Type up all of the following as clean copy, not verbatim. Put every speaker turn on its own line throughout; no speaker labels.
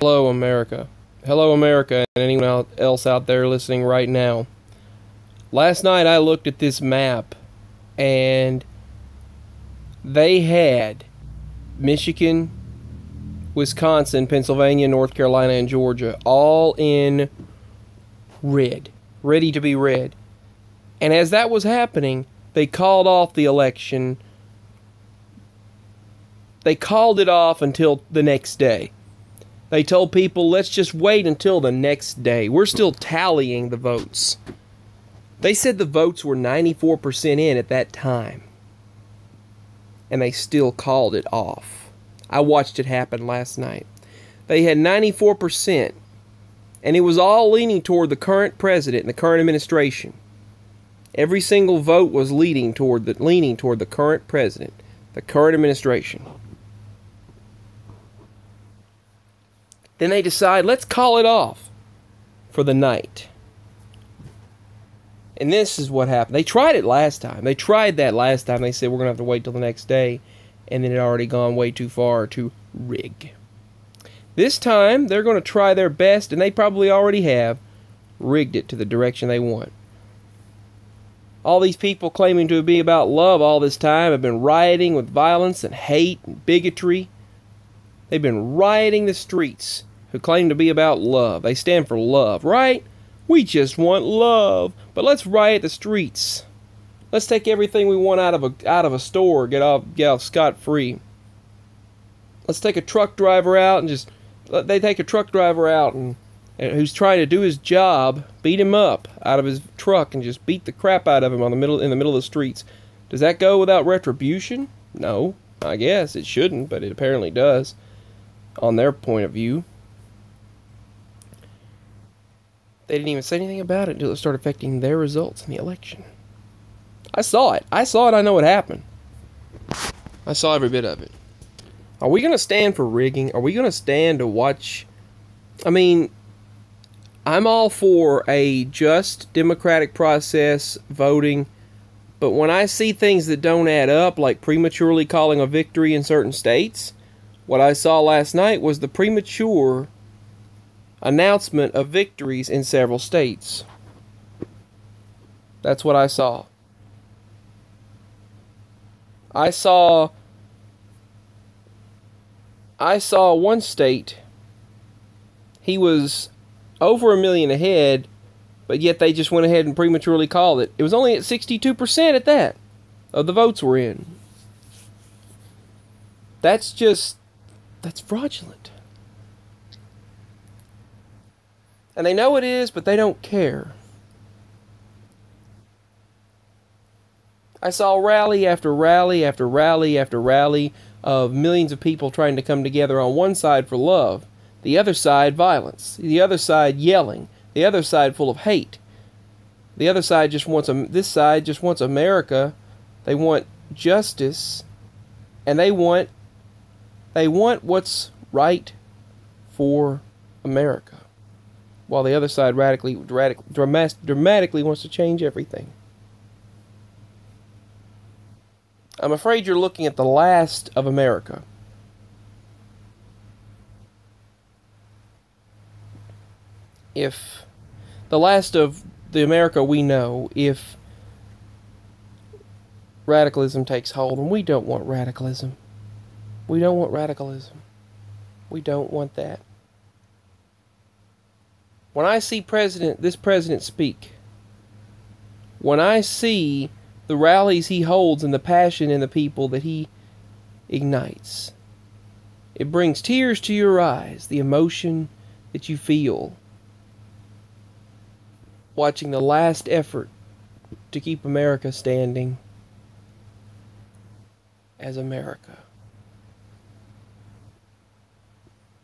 Hello, America. Hello, America, and anyone else out there listening right now. Last night I looked at this map, and they had Michigan, Wisconsin, Pennsylvania, North Carolina, and Georgia all in red, ready to be red. And as that was happening, they called off the election. They called it off until the next day. They told people, let's just wait until the next day. We're still tallying the votes. They said the votes were 94% in at that time. And they still called it off. I watched it happen last night. They had 94%. And it was all leaning toward the current president and the current administration. Every single vote was leaning toward the current president, the current administration. Then they decide, let's call it off for the night. And this is what happened. They tried it last time. They tried that last time. They said, we're going to have to wait till the next day. And then it had already gone way too far to rig. This time, they're going to try their best, and they probably already have, rigged it to the direction they want. All these people claiming to be about love all this time have been rioting with violence and hate and bigotry. They've been rioting the streets who claim to be about love. They stand for love, right? We just want love. But let's riot the streets. Let's take everything we want out of a store, get off scot-free. Let's take a truck driver out and they take a truck driver out and who's trying to do his job, beat him up out of his truck and just beat the crap out of him in the middle of the streets. Does that go without retribution? No, I guess it shouldn't, but it apparently does. On their point of view. They didn't even say anything about it until it started affecting their results in the election. I saw it. I know what happened. I saw every bit of it. Are we going to stand for rigging? Are we going to stand to watch? I mean, I'm all for a just democratic process voting, but when I see things that don't add up, like prematurely calling a victory in certain states, what I saw last night was the premature announcement of victories in several states. That's what I saw. I saw one state, he was over 1 million ahead, but yet they just went ahead and prematurely called it. It was only at 62% at that of the votes were in. That's fraudulent. And they know it is, but they don't care. I saw rally after rally after rally after rally of millions of people trying to come together on one side for love, the other side violence, the other side yelling, the other side full of hate. The other side this side just wants America. They want justice, and they want what's right for America, while the other side dramatically wants to change everything. I'm afraid you're looking at the last of America. If the last of the America we know, if radicalism takes hold, and we don't want radicalism. We don't want radicalism. We don't want that. When I see this president speak, when I see the rallies he holds and the passion in the people that he ignites, it brings tears to your eyes, the emotion that you feel watching the last effort to keep America standing as America.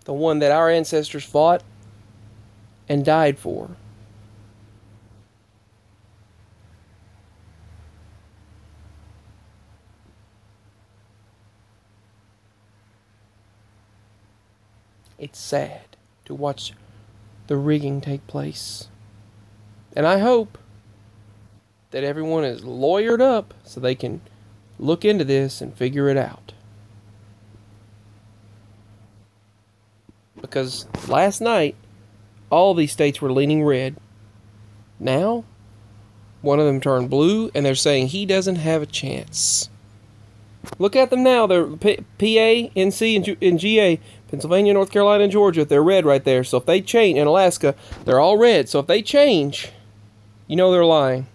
The one that our ancestors fought and died for. It's sad to watch the rigging take place. And I hope that everyone is lawyered up so they can look into this and figure it out. Because last night, all these states were leaning red. Now, one of them turned blue, and they're saying he doesn't have a chance. Look at them now. They're PA, NC, and GA. Pennsylvania, North Carolina, and Georgia. They're red right there. So if they change, in Alaska, they're all red. So if they change, you know they're lying.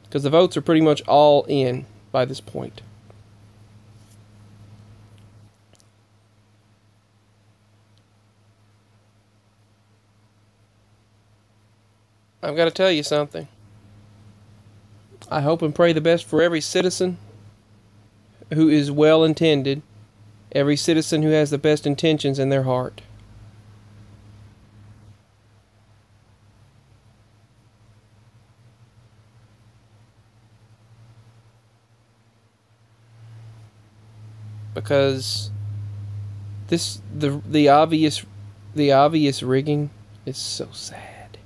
Because the votes are pretty much all in by this point. I've got to tell you something. I hope and pray the best for every citizen who is well intended, every citizen who has the best intentions in their heart. Because the obvious rigging is so sad.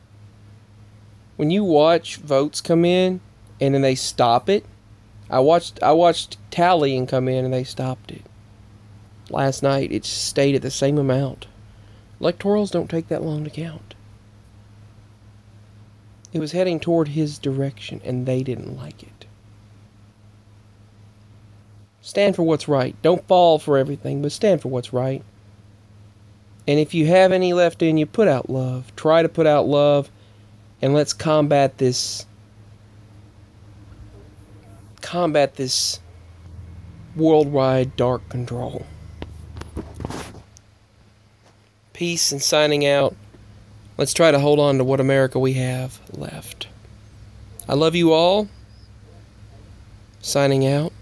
When you watch votes come in and then they stop it, I watched tallying come in and they stopped it. Last night it stayed at the same amount. Electorals don't take that long to count. It was heading toward his direction and they didn't like it. Stand for what's right. Don't fall for everything, but stand for what's right. And if you have any left in you, put out love. Try to put out love, and let's combat this worldwide dark control. Peace and signing out. Let's try to hold on to what America we have left. I love you all. Signing out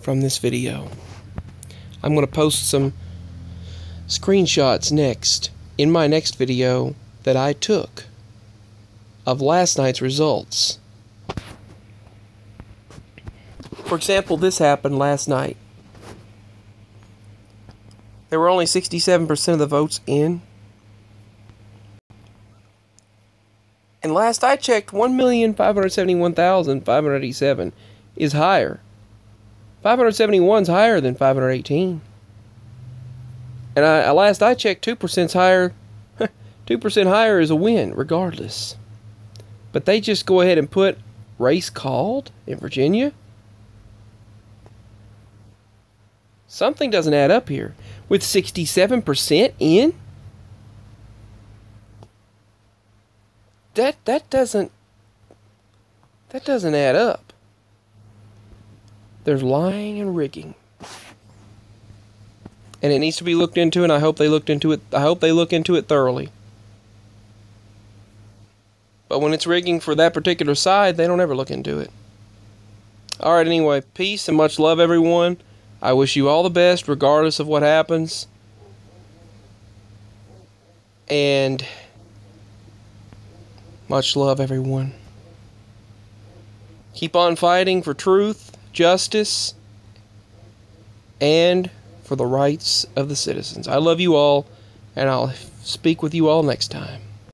from this video. I'm going to post some screenshots next in my next video that I took of last night's results. For example, this happened last night. There were only 67% of the votes in. And last I checked, 1,571,587 is higher. 571 is higher than 518. And last I checked, 2% higher. 2% higher is a win, regardless. But they just go ahead and put race called in Virginia. Something doesn't add up here. With 67% in? That doesn't add up. There's lying and rigging. And it needs to be looked into, and I hope they looked into it. I hope they look into it thoroughly. But when it's rigging for that particular side, they don't ever look into it. Alright, anyway, peace and much love, everyone. I wish you all the best, regardless of what happens. And much love, everyone. Keep on fighting for truth, justice, and for the rights of the citizens. I love you all, and I'll speak with you all next time.